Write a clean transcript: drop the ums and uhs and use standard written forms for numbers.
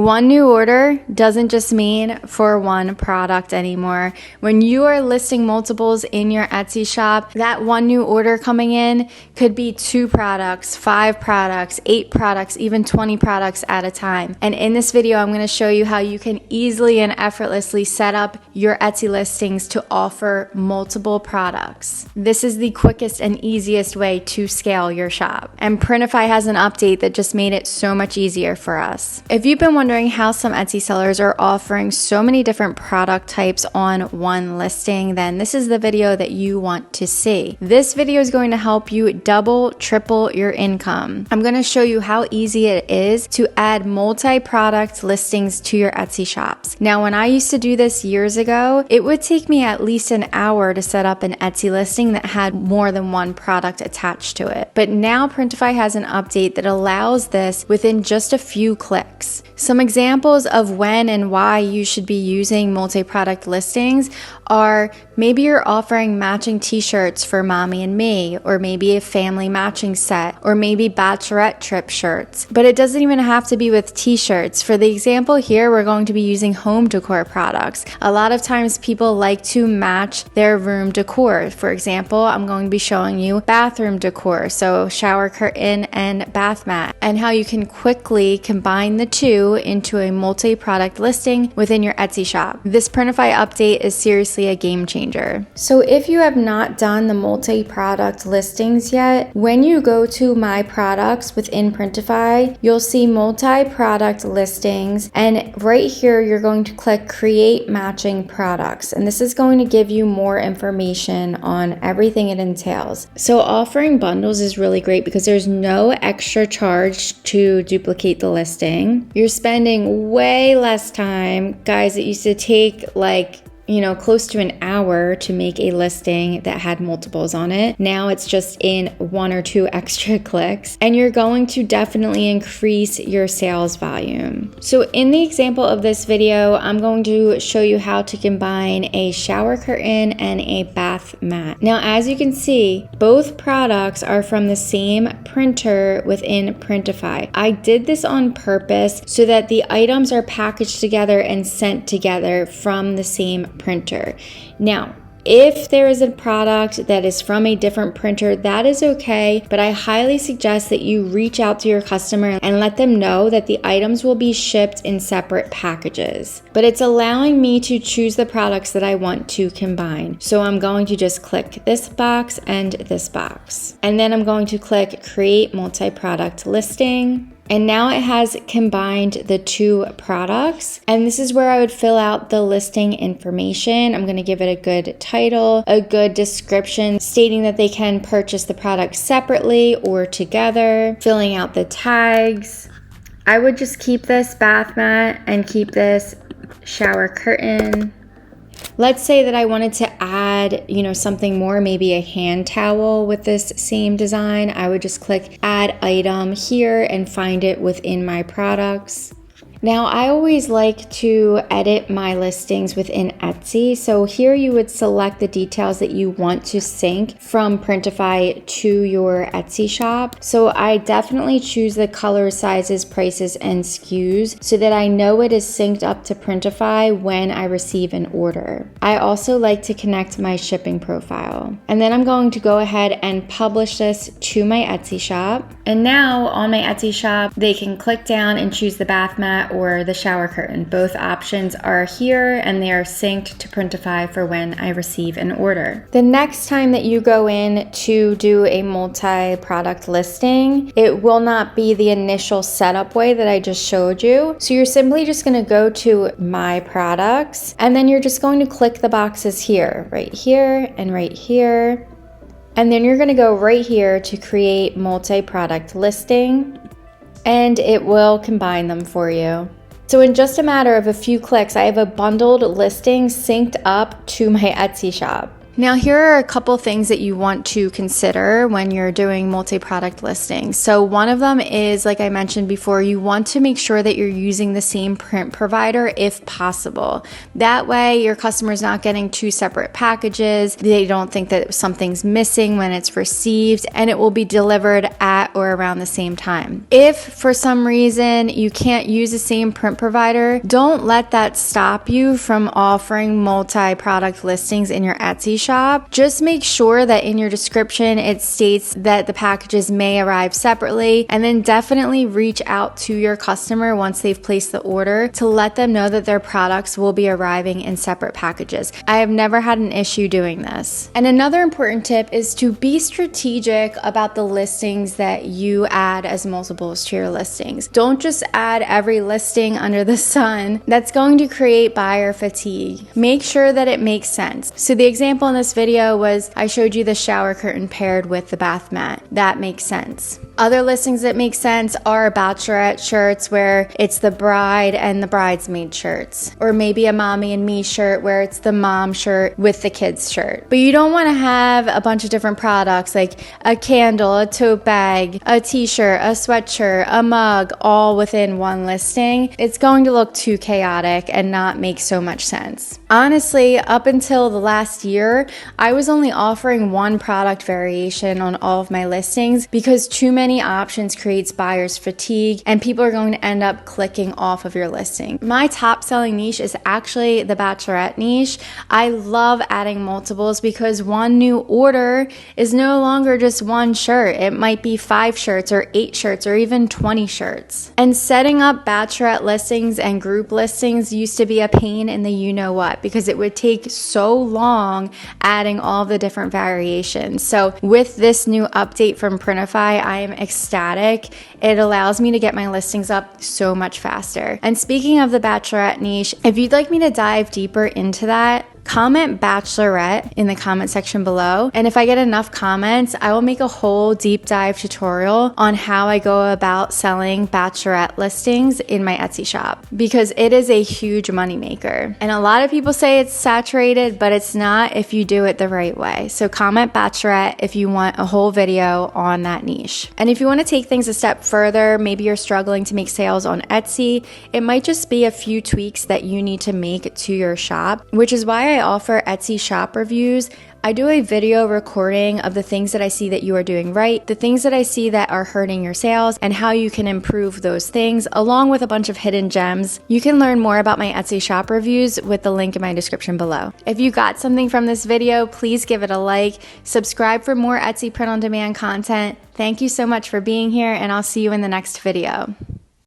One new order doesn't just mean for one product anymore. When you are listing multiples in your Etsy shop, that one new order coming in could be 2 products, 5 products, 8 products, even 20 products at a time. And in this video, I'm going to show you how you can easily and effortlessly set up your Etsy listings to offer multiple products. This is the quickest and easiest way to scale your shop. And Printify has an update that just made it so much easier for us. If you've been wondering how some Etsy sellers are offering so many different product types on one listing, then this is the video that you want to see. This video is going to help you double, triple your income. I'm going to show you how easy it is to add multi-product listings to your Etsy shops. Now, when I used to do this years ago, it would take me at least an hour to set up an Etsy listing that had more than one product attached to it. But now Printify has an update that allows this within just a few clicks. Some examples of when and why you should be using multi-product listings are maybe you're offering matching t-shirts for mommy and me, or maybe a family matching set, or maybe bachelorette trip shirts. But it doesn't even have to be with t-shirts. For the example here, we're going to be using home decor products. A lot of times people like to match their room decor. For example, I'm going to be showing you bathroom decor, so shower curtain and bath mat, and how you can quickly combine the two into a multi-product listing within your Etsy shop. This Printify update is seriously a game changer. So if you have not done the multi-product listings yet, when you go to My Products within Printify, you'll see multi-product listings, and right here you're going to click Create Matching Products, and this is going to give you more information on everything it entails. So offering bundles is really great because there's no extra charge to duplicate the listing. You're spending way less time. Guys, it used to take close to an hour to make a listing that had multiples on it. Now it's just in 1 or 2 extra clicks, and you're going to definitely increase your sales volume. So in the example of this video, I'm going to show you how to combine a shower curtain and a bath mat. Now, as you can see, both products are from the same printer within Printify. I did this on purpose so that the items are packaged together and sent together from the same printer. Now, if there is a product that is from a different printer, that is okay, but I highly suggest that you reach out to your customer and let them know that the items will be shipped in separate packages. But it's allowing me to choose the products that I want to combine. So I'm going to just click this box and this box. And then I'm going to click Create Multi-Product Listing. And now it has combined the 2 products. And this is where I would fill out the listing information. I'm going to give it a good title, a good description stating that they can purchase the product separately or together, filling out the tags. I would just keep this bath mat and keep this shower curtain. Let's say that I wanted to add, something more, maybe a hand towel with this same design. I would just click Add Item here and find it within My Products. Now, I always like to edit my listings within Etsy. So here you would select the details that you want to sync from Printify to your Etsy shop. So I definitely choose the color, sizes, prices, and SKUs so that I know it is synced up to Printify when I receive an order. I also like to connect my shipping profile. And then I'm going to go ahead and publish this to my Etsy shop. And now on my Etsy shop, they can click down and choose the bath mat or the shower curtain. Both options are here and they are synced to Printify for when I receive an order. The next time that you go in to do a multi-product listing, it will not be the initial setup way that I just showed you. So you're simply just going to go to My Products, and then you're just going to click the boxes here, right here and right here. And then you're going to go right here to Create Multi-Product Listing, and it will combine them for you. So in just a matter of a few clicks, I have a bundled listing synced up to my Etsy shop. Now, here are a couple things that you want to consider when you're doing multi-product listings. So one of them is, like I mentioned before, you want to make sure that you're using the same print provider if possible. That way your customer's not getting two separate packages. They don't think that something's missing when it's received, and it will be delivered at or around the same time. If for some reason you can't use the same print provider, don't let that stop you from offering multi-product listings in your Etsy shop. Just make sure that in your description it states that the packages may arrive separately, and then definitely reach out to your customer once they've placed the order to let them know that their products will be arriving in separate packages. I have never had an issue doing this. And another important tip is to be strategic about the listings that you add as multiples to your listings. Don't just add every listing under the sun. That's going to create buyer fatigue. Make sure that it makes sense. So the example in this video was I showed you the shower curtain paired with the bath mat. That makes sense. Other listings that make sense are bachelorette shirts where it's the bride and the bridesmaid shirts, or maybe a mommy and me shirt where it's the mom shirt with the kids shirt. But you don't want to have a bunch of different products like a candle, a tote bag, a t-shirt, a sweatshirt, a mug, all within one listing. It's going to look too chaotic and not make so much sense. Honestly, up until the last year, I was only offering one product variation on all of my listings because too many options creates buyer's fatigue and people are going to end up clicking off of your listing. My top selling niche is actually the bachelorette niche. I love adding multiples because one new order is no longer just one shirt. It might be 5 shirts or 8 shirts or even 20 shirts. And setting up bachelorette listings and group listings used to be a pain in the you-know-what because it would take so long adding all the different variations. So with this new update from Printify, I am ecstatic. It allows me to get my listings up so much faster. And speaking of the bachelorette niche, if you'd like me to dive deeper into that, comment bachelorette in the comment section below. And if I get enough comments, I will make a whole deep dive tutorial on how I go about selling bachelorette listings in my Etsy shop because it is a huge moneymaker. And a lot of people say it's saturated, but it's not if you do it the right way. So comment bachelorette if you want a whole video on that niche. And if you want to take things a step further, maybe you're struggling to make sales on Etsy, it might just be a few tweaks that you need to make to your shop, which is why I offer Etsy shop reviews. I do a video recording of the things that I see that you are doing right, the things that I see that are hurting your sales, and how you can improve those things, along with a bunch of hidden gems. You can learn more about my Etsy shop reviews with the link in my description below. If you got something from this video, please give it a like, subscribe for more Etsy print on demand content. Thank you so much for being here, and I'll see you in the next video.